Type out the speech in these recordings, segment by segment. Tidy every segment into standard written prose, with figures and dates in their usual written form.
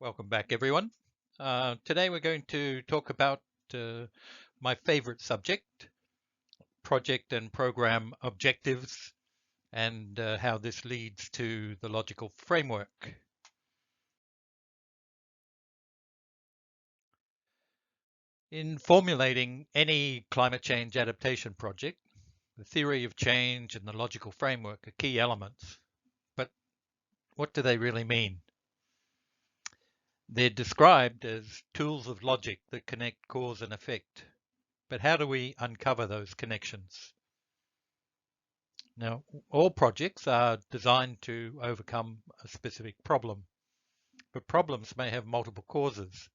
Welcome back, everyone. Today we're going to talk about my favorite subject, project and program objectives, and how this leads to the logical framework. In formulating any climate change adaptation project, the theory of change and the logical framework are key elements. But what do they really mean? They're described as tools of logic that connect cause and effect. But how do we uncover those connections? Now, all projects are designed to overcome a specific problem, but problems may have multiple causes.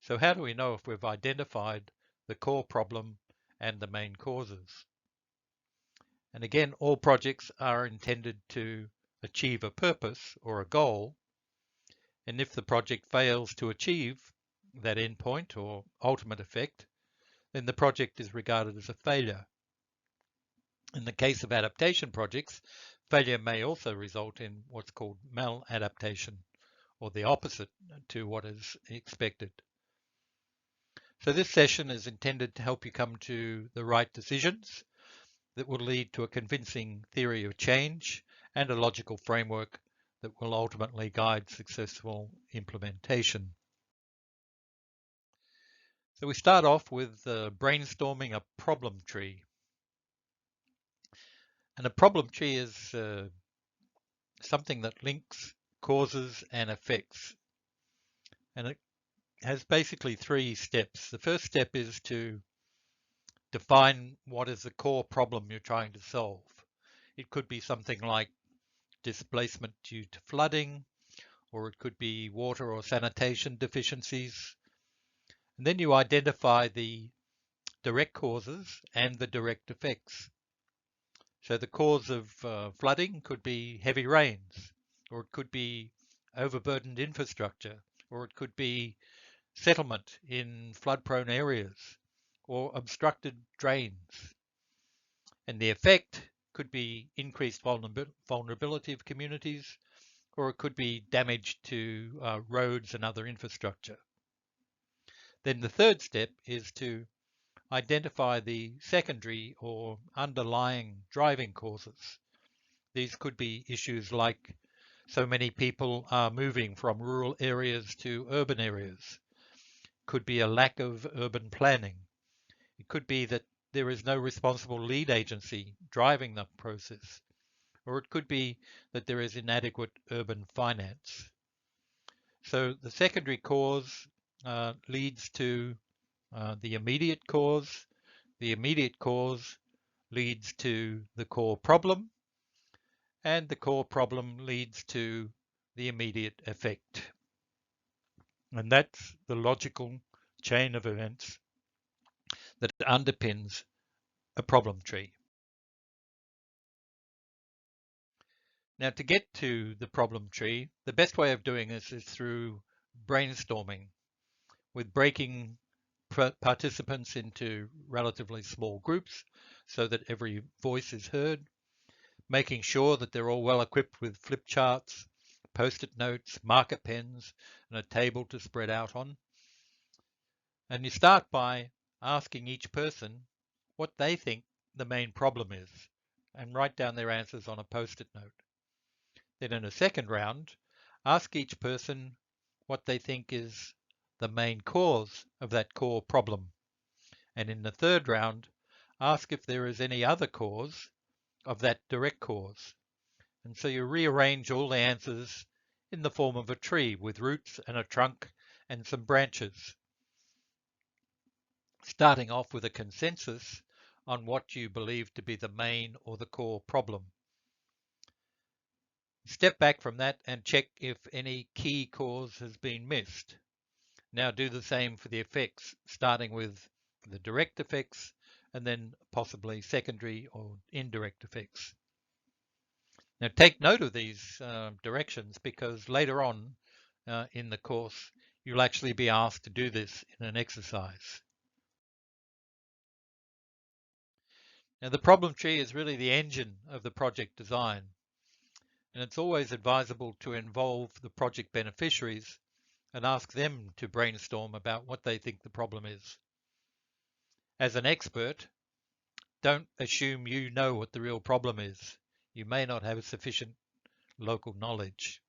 So how do we know if we've identified the core problem and the main causes? And again, all projects are intended to achieve a purpose or a goal. And if the project fails to achieve that endpoint or ultimate effect, then the project is regarded as a failure. In the case of adaptation projects, failure may also result in what's called maladaptation, or the opposite to what is expected. So this session is intended to help you come to the right decisions that will lead to a convincing theory of change and a logical framework that will ultimately guide successful implementation. So we start off with brainstorming a problem tree. And a problem tree is something that links causes and effects. And it has basically three steps. The first step is to define what is the core problem you're trying to solve. It could be something like displacement due to flooding, or it could be water or sanitation deficiencies. And then you identify the direct causes and the direct effects. So the cause of flooding could be heavy rains, or it could be overburdened infrastructure, or it could be settlement in flood-prone areas, or obstructed drains. And the effect could be increased vulnerability of communities, or it could be damage to roads and other infrastructure. Then the third step is to identify the secondary or underlying driving causes. These could be issues like so many people are moving from rural areas to urban areas. Could be a lack of urban planning. It could be that there is no responsible lead agency driving the process, or it could be that there is inadequate urban finance. So the secondary cause leads to the immediate cause. The immediate cause leads to the core problem, and the core problem leads to the immediate effect. And that's the logical chain of events that underpins a problem tree. Now, to get to the problem tree, the best way of doing this is through brainstorming, with breaking participants into relatively small groups so that every voice is heard, making sure that they're all well equipped with flip charts, post-it notes, marker pens, and a table to spread out on. And you start by asking each person what they think the main problem is, and write down their answers on a post-it note. Then in a second round, ask each person what they think is the main cause of that core problem. And in the third round, ask if there is any other cause of that direct cause. And so you rearrange all the answers in the form of a tree with roots and a trunk and some branches, starting off with a consensus on what you believe to be the main or the core problem. Step back from that and check if any key cause has been missed. Now do the same for the effects, starting with the direct effects and then possibly secondary or indirect effects. Now take note of these directions, because later on in the course you'll actually be asked to do this in an exercise. Now the problem tree is really the engine of the project design, and it's always advisable to involve the project beneficiaries and ask them to brainstorm about what they think the problem is. As an expert, don't assume you know what the real problem is. You may not have sufficient local knowledge.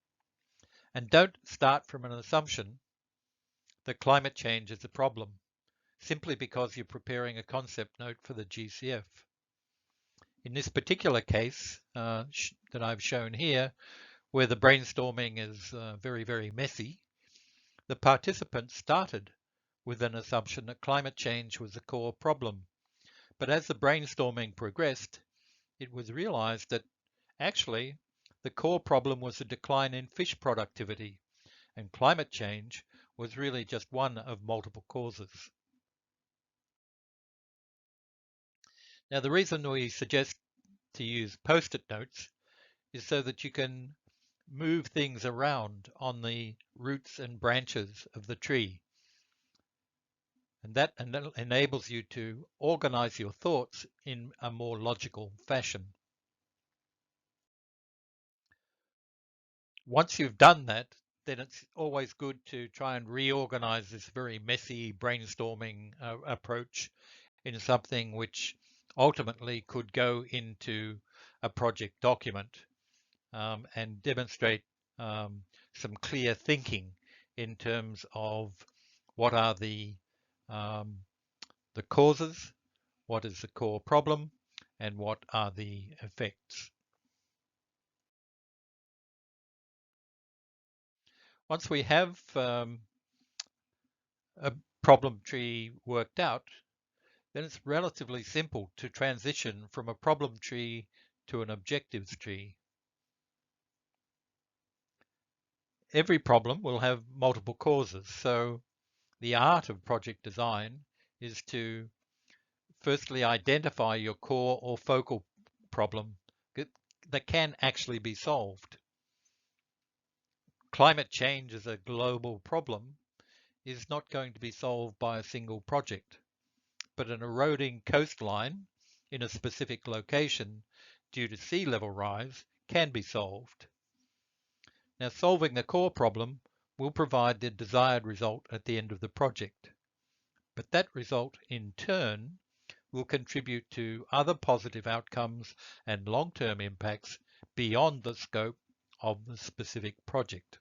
And don't start from an assumption that climate change is a problem, simply because you're preparing a concept note for the GCF. In this particular case that I've shown here, where the brainstorming is very, very messy, the participants started with an assumption that climate change was a core problem. But as the brainstorming progressed, it was realized that actually the core problem was a decline in fish productivity, and climate change was really just one of multiple causes. Now, the reason we suggest to use post-it notes is so that you can move things around on the roots and branches of the tree. And that enables you to organize your thoughts in a more logical fashion. Once you've done that, then it's always good to try and reorganize this very messy brainstorming approach in something which ultimately could go into a project document and demonstrate some clear thinking in terms of what are the causes, what is the core problem, and what are the effects. Once we have a problem tree worked out, then it's relatively simple to transition from a problem tree to an objectives tree. Every problem will have multiple causes, so the art of project design is to firstly identify your core or focal problem that can actually be solved. Climate change as a global problem is not going to be solved by a single project, but an eroding coastline in a specific location due to sea level rise can be solved. Now, solving the core problem will provide the desired result at the end of the project, but that result in turn will contribute to other positive outcomes and long-term impacts beyond the scope of the specific project.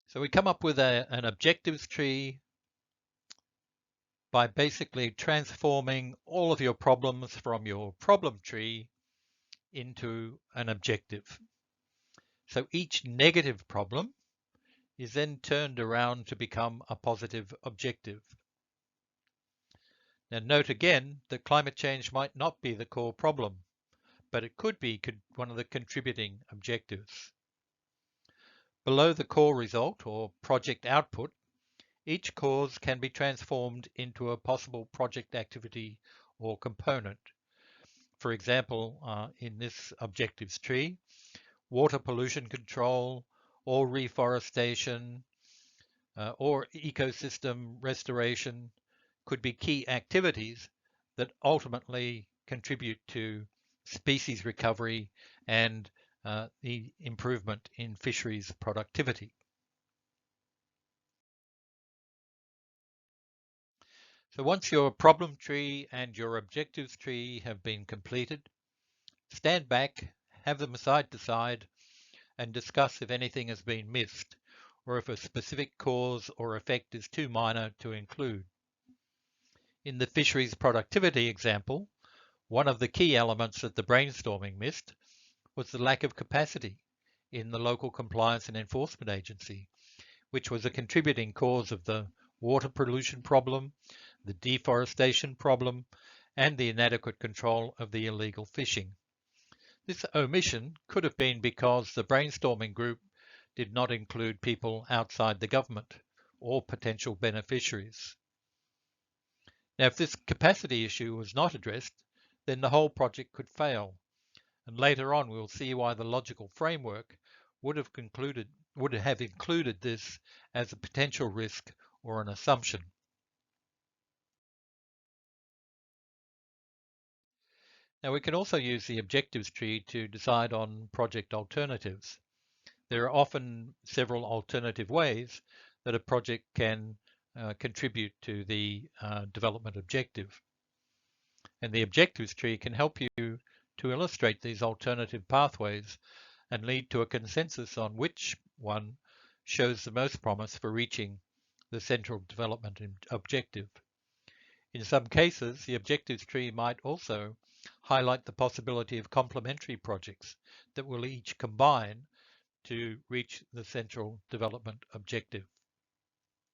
So we come up with an objectives tree by basically transforming all of your problems from your problem tree into an objective. So each negative problem is then turned around to become a positive objective. Now note again that climate change might not be the core problem, but it could be one of the contributing objectives. Below the core result or project output, each cause can be transformed into a possible project activity or component. For example, in this objectives tree, water pollution control or reforestation or ecosystem restoration could be key activities that ultimately contribute to species recovery and the improvement in fisheries productivity. So once your problem tree and your objectives tree have been completed, stand back, have them side to side, and discuss if anything has been missed or if a specific cause or effect is too minor to include. In the fisheries productivity example, one of the key elements that the brainstorming missed was the lack of capacity in the local compliance and enforcement agency, which was a contributing cause of the water pollution problem, the deforestation problem, and the inadequate control of the illegal fishing. This omission could have been because the brainstorming group did not include people outside the government or potential beneficiaries. Now, if this capacity issue was not addressed, then the whole project could fail. And later on, we'll see why the logical framework would have included this as a potential risk or an assumption. Now we can also use the objectives tree to decide on project alternatives. There are often several alternative ways that a project can contribute to the development objective. And the objectives tree can help you to illustrate these alternative pathways and lead to a consensus on which one shows the most promise for reaching the central development objective. In some cases, the objectives tree might also highlight the possibility of complementary projects that will each combine to reach the central development objective.